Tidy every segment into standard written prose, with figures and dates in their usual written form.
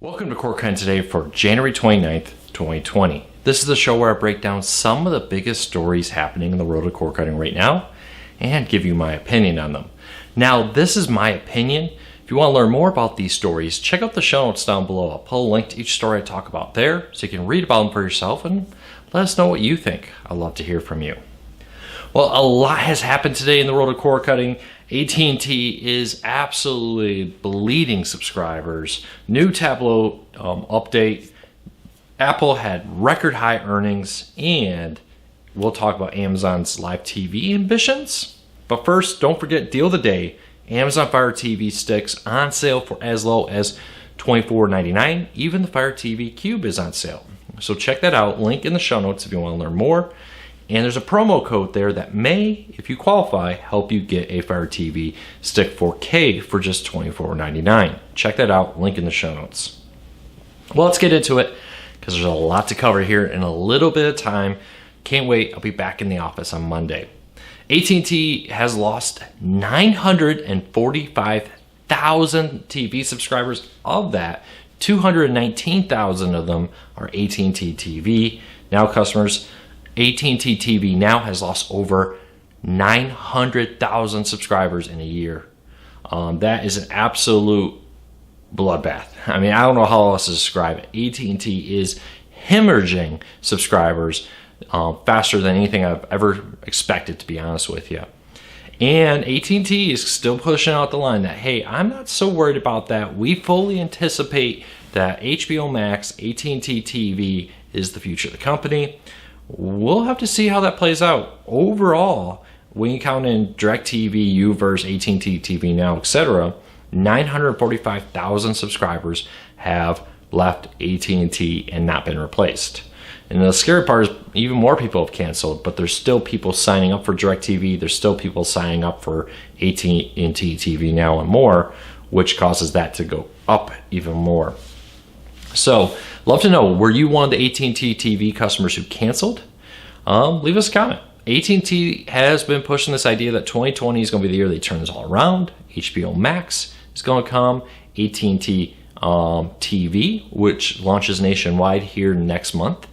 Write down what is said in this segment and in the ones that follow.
Welcome to Cord Cutting Today for January 29th, 2020. This is the show where I break down some of the biggest stories happening in the world of cord cutting right now and give you my opinion on them. Now, this is my opinion. If you want to learn more about these stories, check out the show notes down below. I'll put a link to each story I talk about there so you can read about them for yourself and let us know what you think. I'd love to hear from you. Well, a lot has happened today in the world of cord cutting. AT&T is absolutely bleeding subscribers. New Tablo update. Apple had record high earnings, and we'll talk about Amazon's live TV ambitions. But first, don't forget deal of the day. Amazon Fire TV sticks on sale for as low as $24.99. Even the Fire TV Cube is on sale. So check that out. Link in the show notes if you want to learn more. And there's a promo code there that may, if you qualify, help you get a Fire TV Stick 4K for just $24.99. Check that out, link in the show notes. Well, let's get into it because there's a lot to cover here in a little bit of time. Can't wait, I'll be back in the office on Monday. AT&T has lost 945,000 TV subscribers. Of that, 219,000 of them are AT&T TV. Now customers, AT&T TV now has lost over 900,000 subscribers in a year. That is an absolute bloodbath. I mean, I don't know how else to describe it. AT&T is hemorrhaging subscribers faster than anything I've ever expected, to be honest with you. And AT&T is still pushing out the line that, hey, I'm not so worried about that. We fully anticipate that HBO Max, AT&T TV is the future of the company. We'll have to see how that plays out. Overall, when you count in DirecTV, Uverse, AT&T TV Now, etc., 945,000 subscribers have left AT&T and not been replaced. And the scary part is even more people have canceled, but there's still people signing up for DirecTV. There's still people signing up for AT&T TV Now and more, which causes that to go up even more. So, love to know, were you one of the AT&T TV customers who canceled? Leave us a comment. AT&T has been pushing this idea that 2020 is going to be the year they turn this all around. HBO Max is going to come. AT&T TV, which launches nationwide here next month,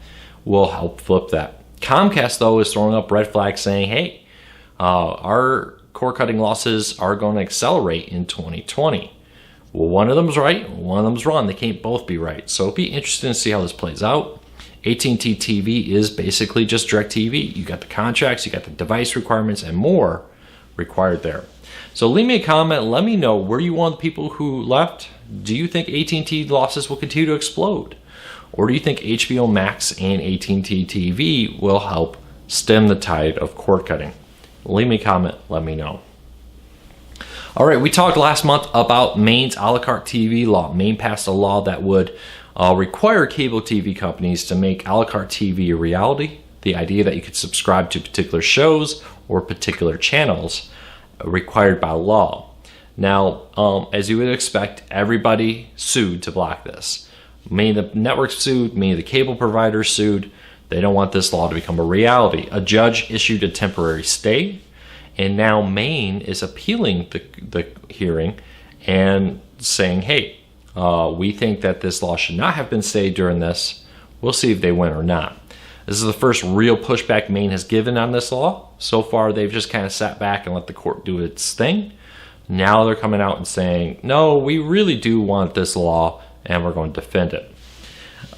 will help flip that. Comcast, though, is throwing up red flags saying, hey, our cord cutting losses are going to accelerate in 2020. Well, one of them's right, one of them's wrong. They can't both be right. So it'll be interesting to see how this plays out. AT&T TV is basically just DirecTV. You got the contracts, you got the device requirements, and more required there. So leave me a comment. Let me know, were you one of the people who left? Do you think AT&T losses will continue to explode? Or do you think HBO Max and AT&T TV will help stem the tide of cord cutting? Leave me a comment. Let me know. All right, we talked last month about Maine's a la carte TV law. Maine passed a law that would require cable TV companies to make a la carte TV a reality. The idea that you could subscribe to particular shows or particular channels required by law. Now, as you would expect, everybody sued to block this. Many of the networks sued, many of the cable providers sued. They don't want this law to become a reality. A judge issued a temporary stay. And now Maine is appealing the hearing and saying, hey, we think that this law should not have been stayed during this. We'll see if they win or not. This is the first real pushback Maine has given on this law. So far, they've just kind of sat back and let the court do its thing. Now they're coming out and saying, no, we really do want this law and we're going to defend it.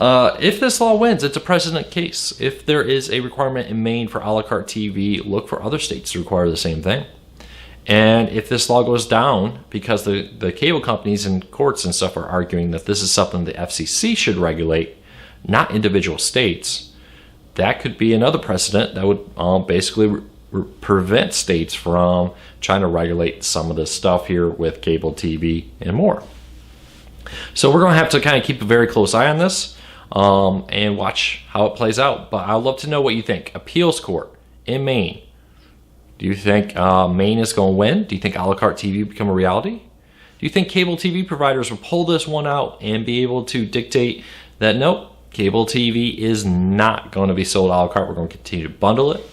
If this law wins, it's a precedent case. If there is a requirement in Maine for a la carte TV, look for other states to require the same thing. And if this law goes down, because the cable companies and courts and stuff are arguing that this is something the FCC should regulate, not individual states, that could be another precedent that would basically prevent states from trying to regulate some of this stuff here with cable TV and more. So we're going to have to kind of keep a very close eye on this. And watch how it plays out. But I'd love to know what you think. Appeals court in Maine. Do you think Maine is going to win? Do you think a la carte TV become a reality? Do you think cable TV providers will pull this one out and be able to dictate that, nope, cable TV is not going to be sold a la carte. We're going to continue to bundle it.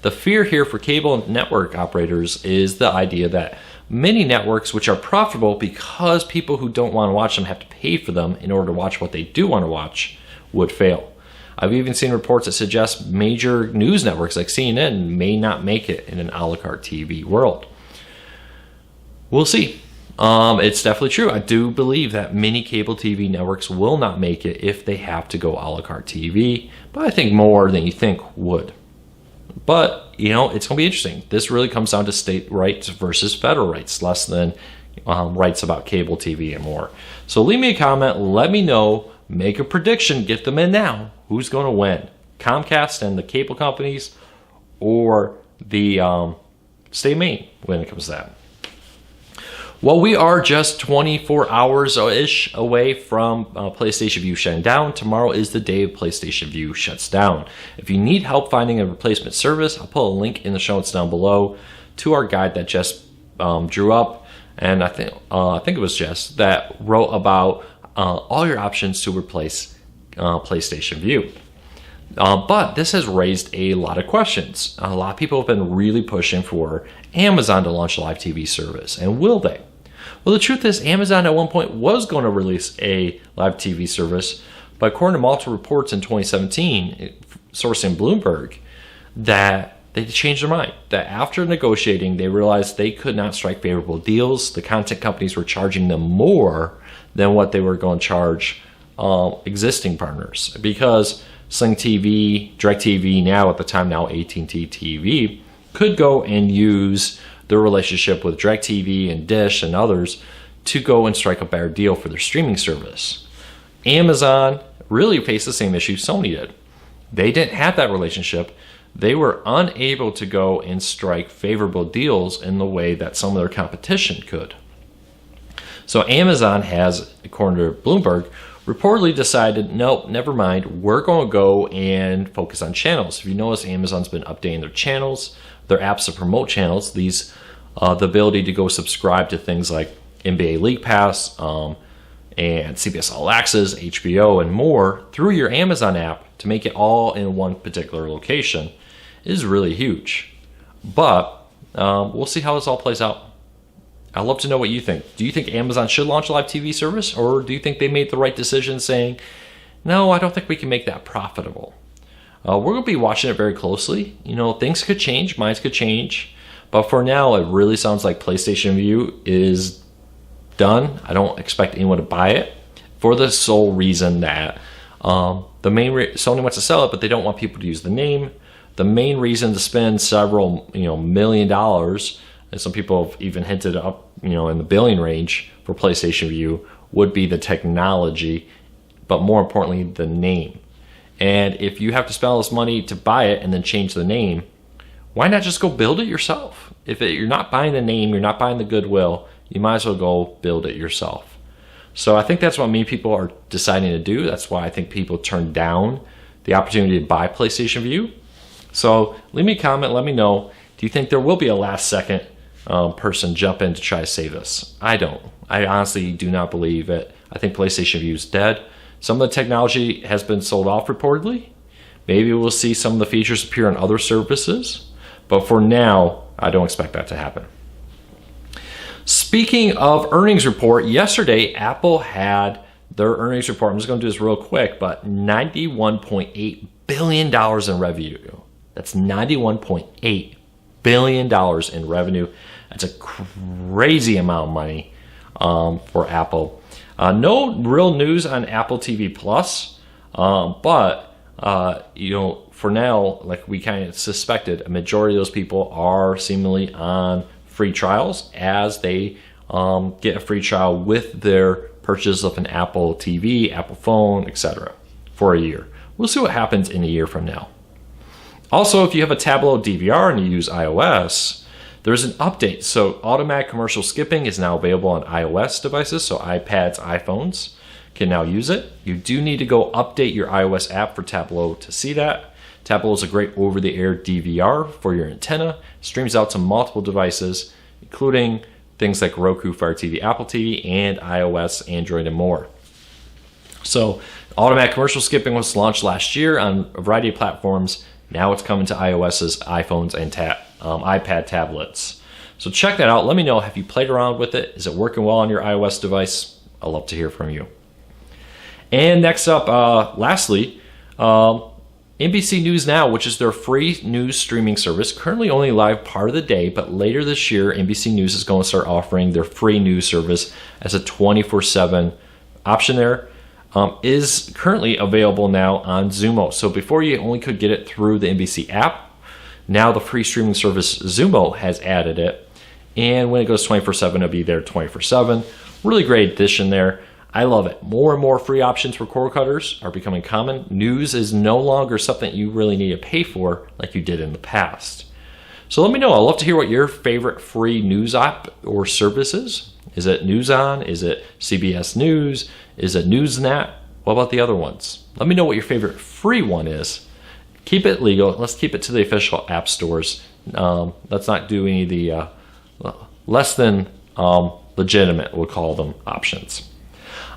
The fear here for cable network operators is the idea that many networks which are profitable because people who don't want to watch them have to pay for them in order to watch what they do want to watch would fail. I've even seen reports that suggest major news networks like CNN may not make it in an a la carte TV world. We'll see. It's definitely true. I do believe that many cable TV networks will not make it if they have to go a la carte TV, but I think more than you think would. But, it's going to be interesting. This really comes down to state rights versus federal rights, less than rights about cable TV and more. So leave me a comment. Let me know. Make a prediction. Get them in now. Who's going to win? Comcast and the cable companies, or the state of Maine when it comes to that? Well, we are just 24 hours-ish away from PlayStation Vue shutting down. Tomorrow is the day PlayStation Vue shuts down. If you need help finding a replacement service, I'll put a link in the show notes down below to our guide that Jess drew up. And I think it was Jess that wrote about all your options to replace PlayStation Vue. But this has raised a lot of questions. A lot of people have been really pushing for Amazon to launch a live TV service. And will they? Well, the truth is Amazon at one point was going to release a live TV service, but according to multiple reports in 2017, sourcing Bloomberg, that they changed their mind. That after negotiating, they realized they could not strike favorable deals. The content companies were charging them more than what they were going to charge existing partners, because Sling TV, DirecTV, now at the time now AT&T TV, could go and use their relationship with DirecTV and Dish and others to go and strike a better deal for their streaming service. Amazon really faced the same issue Sony did. They didn't have that relationship. They were unable to go and strike favorable deals in the way that some of their competition could. So Amazon has, according to Bloomberg, reportedly decided, nope, never mind, we're going to go and focus on channels. If you notice, Amazon's been updating their channels, their apps to promote channels, the ability to go subscribe to things like NBA League Pass and CBS All Access, HBO, and more through your Amazon app to make it all in one particular location is really huge. But we'll see how this all plays out. I'd love to know what you think. Do you think Amazon should launch a live TV service, or do you think they made the right decision saying, no, I don't think we can make that profitable? We're going to be watching it very closely. Things could change, minds could change, but for now, it really sounds like PlayStation Vue is done. I don't expect anyone to buy it for the sole reason that Sony wants to sell it, but they don't want people to use the name. The main reason to spend several $1 million, and some people have even hinted up in the billion range for PlayStation Vue, would be the technology, but more importantly, the name. And if you have to spend all this money to buy it and then change the name, why not just go build it yourself? If you're not buying the name, you're not buying the goodwill, you might as well go build it yourself. So I think that's what many people are deciding to do. That's why I think people turn down the opportunity to buy PlayStation Vue. So leave me a comment, let me know. Do you think there will be a last second person jump in to try to save us? I don't. I honestly do not believe it. I think PlayStation Vue is dead. Some of the technology has been sold off reportedly. Maybe we'll see some of the features appear on other services. But for now, I don't expect that to happen. Speaking of earnings report, yesterday Apple had their earnings report. I'm just going to do this real quick, but $91.8 billion in revenue. That's $91.8 billion in revenue. That's a crazy amount of money for Apple. No real news on Apple TV Plus, but for now, like we kind of suspected, a majority of those people are seemingly on free trials as they get a free trial with their purchase of an Apple TV, Apple phone, etc. for a year. We'll see what happens in a year from now. Also, if you have a Tablo DVR and you use iOS, there's an update. So automatic commercial skipping is now available on iOS devices, so iPads, iPhones can now use it. You do need to go update your iOS app for Tablo to see that. Tablo is a great over-the-air DVR for your antenna. It streams out to multiple devices, including things like Roku, Fire TV, Apple TV, and iOS, Android, and more. So automatic commercial skipping was launched last year on a variety of platforms. Now it's coming to iOS's iPhones and iPad tablets. So check that out. Let me know, have you played around with it? Is it working well on your iOS device? I'd love to hear from you. And next up, lastly, NBC News Now, which is their free news streaming service, currently only live part of the day, but later this year, NBC News is going to start offering their free news service as a 24/7 option there. Is currently available now on Xumo. So before you only could get it through the NBC app, now the free streaming service Xumo has added it. And when it goes 24/7, it'll be there 24/7. Really great addition there. I love it. More and more free options for cord cutters are becoming common. News is no longer something you really need to pay for like you did in the past. So let me know. I'd love to hear what your favorite free news app or service is. Is it NewsOn? Is it CBS News? Is it NewsNet? What about the other ones? Let me know what your favorite free one is. Keep it legal. Let's keep it to the official app stores. Let's not do any of the less than legitimate, we'll call them, options.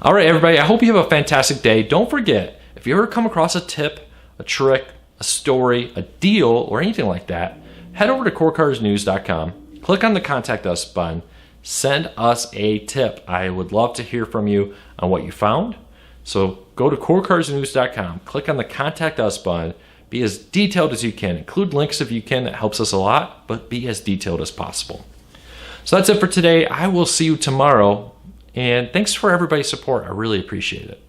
All right, everybody, I hope you have a fantastic day. Don't forget, if you ever come across a tip, a trick, a story, a deal, or anything like that, head over to cordcuttersnews.com, click on the Contact Us button, send us a tip. I would love to hear from you on what you found. So go to cordcuttersnews.com, click on the Contact Us button, be as detailed as you can. Include links if you can, that helps us a lot, but be as detailed as possible. So that's it for today. I will see you tomorrow. And thanks for everybody's support. I really appreciate it.